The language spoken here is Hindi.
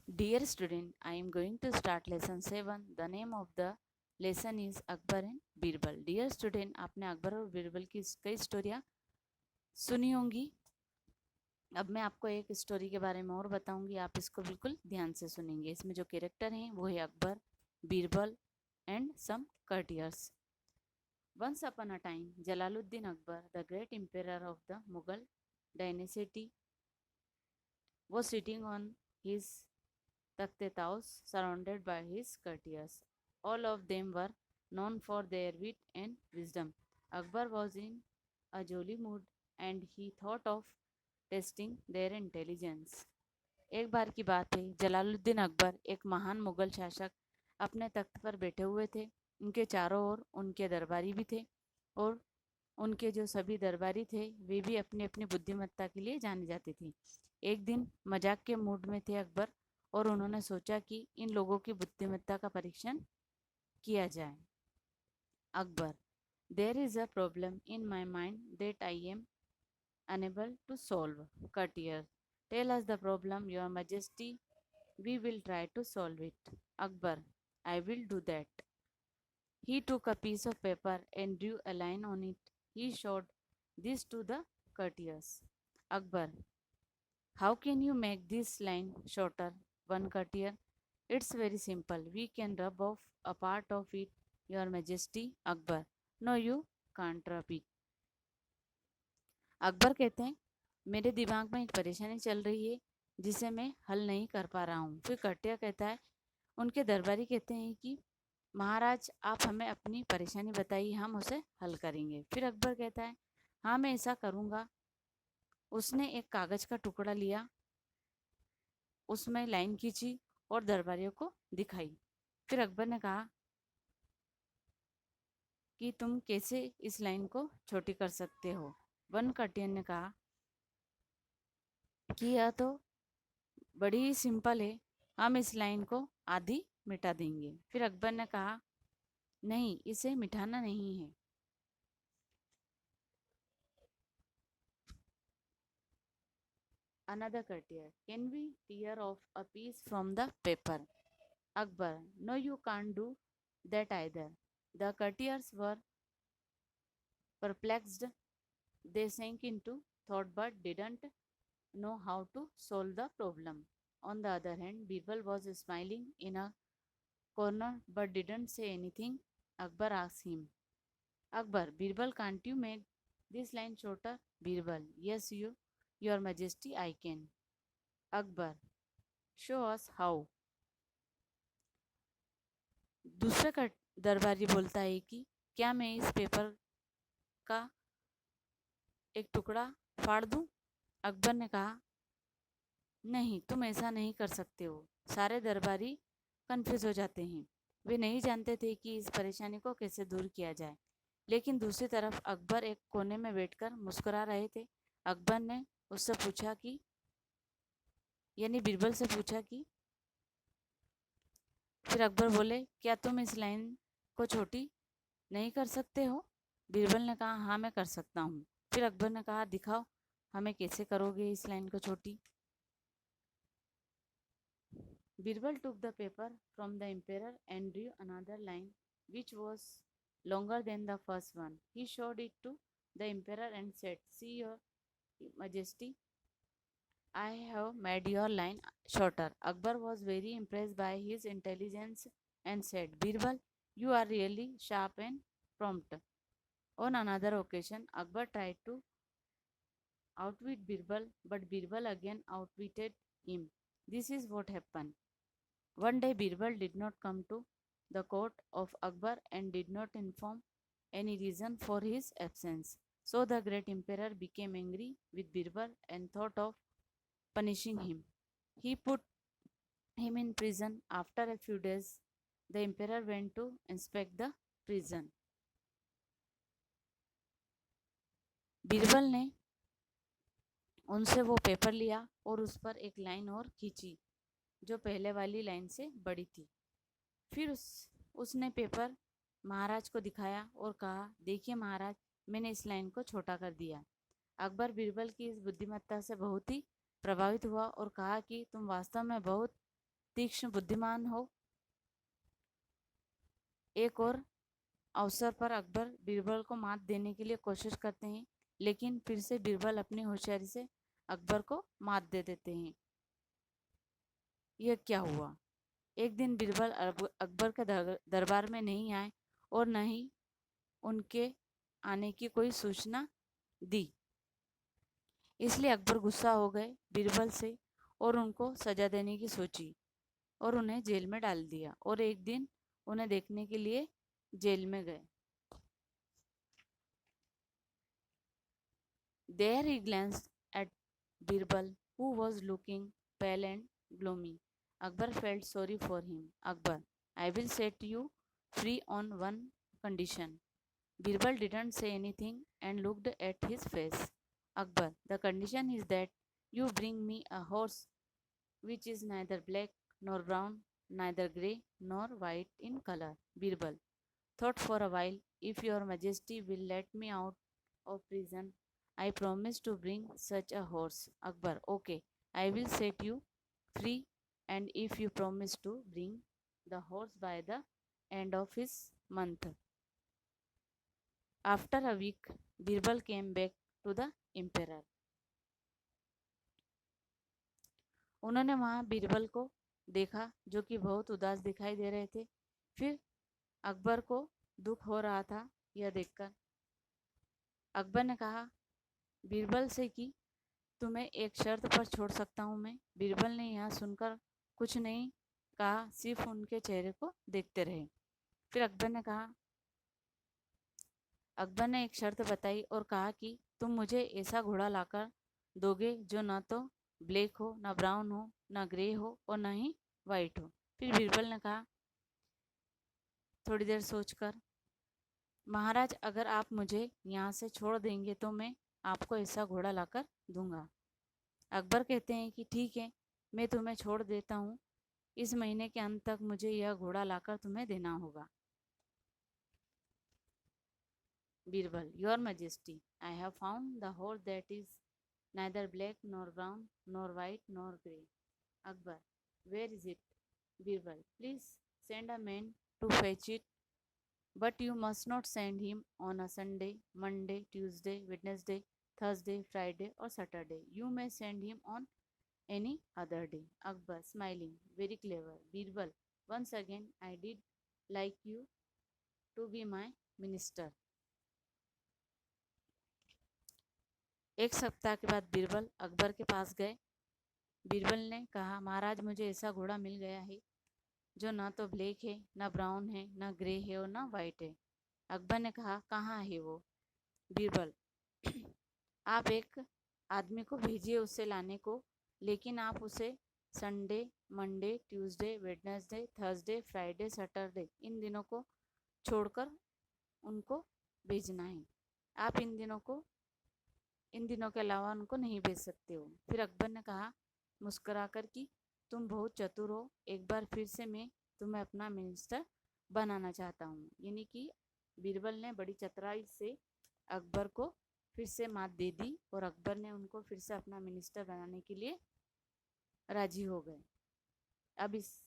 Dear student, I am going to start lesson 7. The name of the lesson is Akbar and Birbal. Dear student, आपने अकबर और बीरबल की कई स्टोरियाँ सुनी होंगी। अब मैं आपको एक स्टोरी के बारे में और बताऊंगी, आप इसको बिल्कुल ध्यान से सुनेंगे। इसमें जो कैरेक्टर हैं वो है Akbar, Birbal and some courtiers. Once upon a time, Jalaluddin Akbar, the great emperor of the Mughal dynasty, was sitting on his Takhte-Taus surrounded by his courtiers. All of them were known for their wit and wisdom. Akbar was in a jolly mood and he thought of testing their intelligence. एक बार की बात है, जलालुद्दीन अकबर एक महान मुगल शासक अपने तख्त पर बैठे हुए थे। उनके चारों ओर उनके दरबारी भी थे और उनके जो सभी दरबारी थे वे भी अपनी अपनी बुद्धिमत्ता के लिए जाने जाते थे। एक दिन मजाक के मूड में थे अकबर और उन्होंने सोचा कि इन लोगों की बुद्धिमत्ता का परीक्षण किया जाए। Akbar, there is a problem in my mind that I am unable to solve. Courtier, tell us the problem, your majesty. We will try to solve it. Akbar, I will do that. He took a piece of paper and drew a line on it. He showed this to the courtiers. Akbar, how can you make this line shorter? One courtier, it's very simple. We can rub off a part of it, your majesty. Akbar, no you can't rub it. Akbar कहते हैं, मेरे दिमाग में एक परेशानी चल रही है जिसे मैं हल नहीं कर पा रहा हूँ। फिर कटिया कहता है, उनके दरबारी कहते हैं कि महाराज आप हमें अपनी परेशानी बताइए, हम उसे हल करेंगे। फिर अकबर कहता है, हाँ मैं ऐसा करूँगा। उसने एक कागज़ का टुकड़ा लिया, उसमें लाइन खींची और दरबारियों को दिखाई। फिर अकबर ने कहा कि तुम कैसे इस लाइन को छोटी कर सकते हो। वन कटियन ने कहा कि यह तो बड़ी ही सिंपल है, हम इस लाइन को आधी मिटा देंगे। फिर अकबर ने कहा, नहीं इसे मिटाना नहीं है। Another courtier, can we tear off a piece from the paper? Akbar, no you can't do that either. The courtiers were perplexed. They sank into thought but didn't know how to solve the problem. On the other hand, Birbal was smiling in a corner but didn't say anything. Akbar asked him, Akbar, Birbal, can't you make this line shorter? Birbal, yes, your majesty, I can. Akbar, show us how. दूसरा दरबारी बोलता है कि क्या मैं इस पेपर का एक टुकड़ा फाड़ दूं? अकबर ने कहा, नहीं तुम ऐसा नहीं कर सकते हो। सारे दरबारी कंफ्यूज हो जाते हैं, वे नहीं जानते थे कि इस परेशानी को कैसे दूर किया जाए। लेकिन दूसरी तरफ अकबर एक कोने में बैठकर मुस्कुरा रहे थे। अकबर ने उससे पूछा कि यानी बीरबल से पूछा कि फिर अकबर बोले, क्या तुम इस लाइन को छोटी नहीं कर सकते हो? बीरबल ने कहा, हाँ मैं कर सकता हूँ। फिर अकबर ने कहा, दिखाओ हमें कैसे करोगे इस लाइन को छोटी। Birbal took the paper from the emperor and drew another line which was longer than the first one. He showed it to the emperor and said, see your majesty, I have made your line shorter. Akbar was very impressed by his intelligence and said, Birbal, you are really sharp and prompt. On another occasion, Akbar tried to outwit Birbal, but Birbal again outwitted him. This is what happened. One day, Birbal did not come to the court of Akbar and did not inform any reason for his absence. So the great emperor became angry with Birbal and thought of punishing him. He put him in prison. After a few days, the emperor went to inspect the prison. Birbal ने उनसे वो पेपर लिया और उस पर एक लाइन और खींची जो पहले वाली लाइन से बड़ी थी। फिर उसने पेपर महाराज को दिखाया और कहा, देखिए महाराज, मैंने इस लाइन को छोटा कर दिया। अकबर बीरबल की इस बुद्धिमत्ता से बहुत ही प्रभावित हुआ और कहा कि तुम वास्तव में बहुत तीक्ष्ण बुद्धिमान हो। एक और अवसर पर अकबर बीरबल को मात देने के लिए कोशिश करते हैं, लेकिन फिर से बीरबल अपनी होशियारी से अकबर को मात दे देते हैं। यह क्या हुआ? एक दिन बीरबल अकबर के दरबार में नहीं आए और न ही उनके आने की कोई सूचना दी। इसलिए अकबर गुस्सा हो गए बीरबल से और उनको सजा देने की सोची और उन्हें जेल में डाल दिया, और एक दिन उन्हें देखने के लिए जेल में गए। There he glanced at Birbal, who was looking pale and gloomy. Akbar felt sorry for him. Akbar, I will set you free on one condition. Birbal didn't say anything and looked at his face. Akbar, the condition is that you bring me a horse which is neither black nor brown, neither grey nor white in color. Birbal thought for a while. If your majesty will let me out of prison, I promise to bring such a horse. Akbar, okay, I will set you free, and if you promise to bring the horse by the end of his month. After a week, Birbal came back to the emperor. उन्होंने वहाँ बीरबल को देखा, जो कि बहुत उदास दिखाई दे रहे थे। फिर अकबर को दुख हो रहा था यह देखकर। अकबर ने कहा बीरबल से कि तुम्हें एक शर्त पर छोड़ सकता हूँ मैं। बीरबल ने यह सुनकर कुछ नहीं कहा, सिर्फ उनके चेहरे को देखते रहे। फिर अकबर ने एक शर्त बताई और कहा कि तुम मुझे ऐसा घोड़ा लाकर दोगे जो न तो ब्लैक हो, न ब्राउन हो, न ग्रे हो और न ही वाइट हो। फिर बीरबल ने कहा थोड़ी देर सोचकर, महाराज, अगर आप मुझे यहाँ से छोड़ देंगे तो मैं आपको ऐसा घोड़ा लाकर दूंगा। अकबर कहते हैं कि ठीक है, मैं तुम्हें छोड़ देता हूँ। इस महीने के अंत तक मुझे यह घोड़ा लाकर तुम्हें देना होगा। Birbal, your majesty, I have found the horse that is neither black nor brown nor white nor grey. Akbar, where is it? Birbal, please send a man to fetch it, but you must not send him on a Sunday, Monday, Tuesday, Wednesday, Thursday, Friday or Saturday. You may send him on any other day. Akbar, smiling, very clever. Birbal, once again I did like you to be my minister. एक सप्ताह के बाद बीरबल अकबर के पास गए। बीरबल ने कहा, महाराज, मुझे ऐसा घोड़ा मिल गया है जो ना तो ब्लैक है, ना ब्राउन है, ना ग्रे है और ना वाइट है। अकबर ने कहा, कहाँ है वो? बीरबल, आप एक आदमी को भेजिए उसे लाने को, लेकिन आप उसे Sunday, Monday, Tuesday, Wednesday, Thursday, Friday, Saturday इन दिनों को छोड़कर उनको भेजना है। आप इन दिनों के अलावा उनको नहीं भेज सकते हो। फिर अकबर ने कहा मुस्कुराकर कि तुम बहुत चतुर हो, एक बार फिर से मैं तुम्हें अपना मिनिस्टर बनाना चाहता हूँ। यानी कि बीरबल ने बड़ी चतुराई से अकबर को फिर से मात दे दी और अकबर ने उनको फिर से अपना मिनिस्टर बनाने के लिए राजी हो गए। अब इस